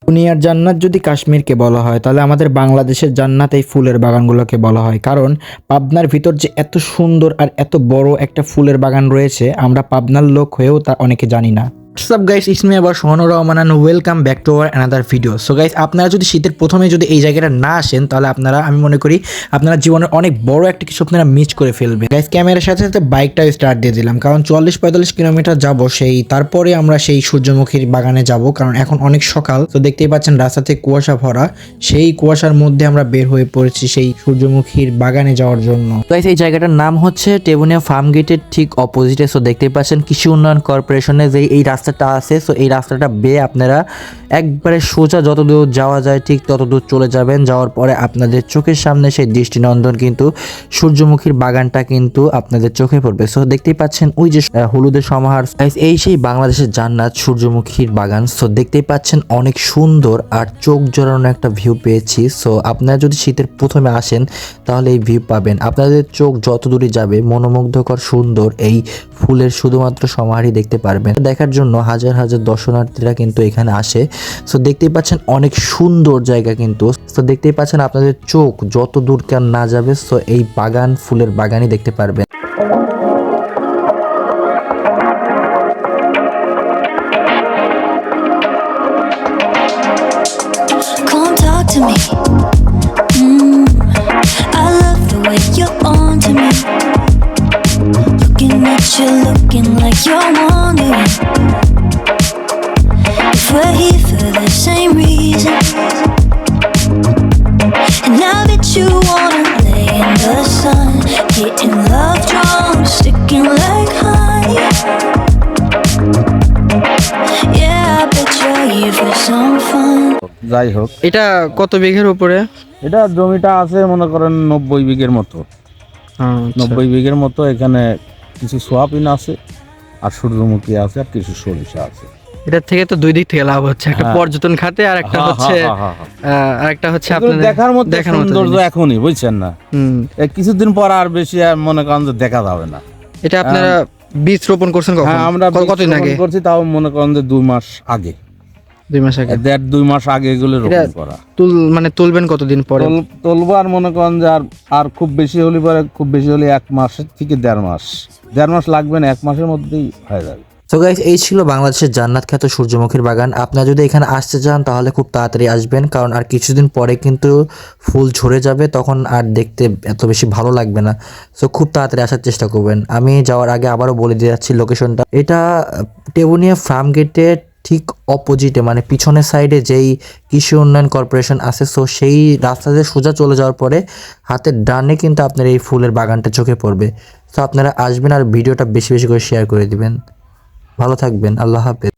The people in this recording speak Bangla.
দুনিয়ার জান্নাত যদি কাশ্মীরকে বলা হয় তাহলে আমাদের বাংলাদেশের জান্নাত এই ফুলের বাগানগুলোকে বলা হয়। কারণ পাবনার ভিতর যে এত সুন্দর আর এত বড় একটা ফুলের বাগান রয়েছে, আমরা পাবনার লোক হয়েও তা অনেকে জানি না। হোয়াটসঅ্যাপ গাইস, ইটস মি আবার Sohanur Rahman and welcome back to our another video. So guys, আপনারা যদি শীতের প্রথমে যদি এই জায়গাটা না আসেন তাহলে আমি মনে করি আপনারা জীবনের অনেক বড় একটা কিছু আপনারা মিস করে ফেলবেন। গাইস, ক্যামেরার সাথে সাথে বাইকটাও স্টার্ট দিয়ে দিলাম, কারণ 40-45 কিলোমিটার যাবো তারপরে আমরা সেই সূর্যমুখীর বাগানে যাব, কারণ এখন অনেক সকাল। তো দেখতেই পাচ্ছেন রাস্তাতে কুয়াশা ভরা, সেই কুয়াশার মধ্যে আমরা বের হয়ে পড়েছি সেই সূর্যমুখীর বাগানে যাওয়ার জন্য। গাইস, এই জায়গাটার নাম হচ্ছে টেবুনিয়া ফার্ম গেটের ঠিক অপোজিটে। সো দেখতেই পাচ্ছেন কৃষি উন্নয়ন কর্পোরেশনের যে এই রাস্তাটা আছে, সো এই রাস্তাটা বেয়ে আপনারা একবারে সোজা যত দূর যাওয়া যায় ঠিক তত দূর চলে যাবেন। যাওয়ার পরে আপনাদের চোখের সামনে সেই দৃষ্টিনন্দন কিন্তু সূর্যমুখীর বাগানটা কিন্তু আপনাদের চোখে পড়বে। সো দেখতেই পাচ্ছেন ওই যে হলুদের সমাহার, এই সেই বাংলাদেশের জান্নাত সূর্যমুখীর বাগান। সো দেখতেই পাচ্ছেন অনেক সুন্দর আর চোখ জোড়ানো একটা ভিউ পেয়েছি। সো আপনারা যদি শীতের প্রথমে আসেন তাহলে এই ভিউ পাবেন। আপনাদের চোখ যত দূরে যাবে মনোমুগ্ধকর সুন্দর এই ফুলের শুধুমাত্র সমাহারই দেখতে পারবেন। দেখার জন্য হাজার হাজার দর্শনার্থীরা কিন্তু এখানে আসে। সো দেখতেই পাচ্ছেন অনেক সুন্দর জায়গা কিন্তু। সো দেখতেই পাচ্ছেন আপনাদের চোখ যত দূর কেন না যাবে, সো এই বাগান ফুলের বাগানই দেখতে পারবেন। Come talk to me. I love the way you're on to me. Looking at you, looking like you're wondering if we're here for the same reason. And now that you wanna lay in the sun, getting love drunk, sticking like honey. Yeah, I bet you're here for some fun. যাই হোক, এটা কত বিঘের উপরে? এটা জমিটা আছে মনে করেন 90 বিঘের মতো। 90 বিঘের মতো। এখানে কিছু সোয়াবিন আছে আর সূর্যমুখী আছে আর কিছু সরিষা আছে। এটার থেকে তো দুই দিক থেকে লাভ হচ্ছে, একটা পর্যটন খাতে আর একটা হচ্ছে আপনাদের দেখার মতো সৌন্দর্য এখনই, বুঝছেন না? কিছুদিন পর আর বেশি আর মনে করেন যে দেখা যাবে না। এটা আপনারা বীজ রোপণ করছেন কখন? হ্যাঁ, আমরা কতদিন আগে করছি, তাও মনে করেন যে 2 মাস আগে। 2 মাস আগে? 2 মাস আগে এগুলো রোপণ করা। তুলবেন কতদিন পরে? তুলবো আর মনে করেন যে আর খুব বেশি হলে পরে, খুব বেশি হলে 1 মাস থেকে 1.5 মাস লাগবে না, 1 মাসের মধ্যেই হয়ে যাবে। তো গাইস, এই ছিল বাংলাদেশের জান্নাত খ্যাত সূর্যমুখীর বাগান। আপনারা যদি এখানে আসতে চান তাহলে খুব তাড়াতাড়ি আসবেন, কারণ আর কিছুদিন পরে কিন্তু ফুল ঝরে যাবে, তখন আর দেখতে এত বেশি ভালো লাগবে না। সো খুব তাড়াতাড়ি আসার চেষ্টা করবেন। আমি যাওয়ার আগে আবারও বলে দিয়ে যাচ্ছি লোকেশনটা। এটা টেবুনিয়া ফার্ম গেটের ঠিক অপোজিটে, মানে পিছনের সাইডে যেই কৃষি উন্নয়ন কর্পোরেশন আছে, সো সেই রাস্তাতে সোজা চলে যাওয়ার পরে হাতের ডানে কিন্তু আপনার এই ফুলের বাগানটা চোখে পড়বে। সো আপনারা আসবেন আর ভিডিওটা বেশি বেশি করে শেয়ার করে দিবেন। ভালো থাকবেন, আল্লাহ হাফেজ।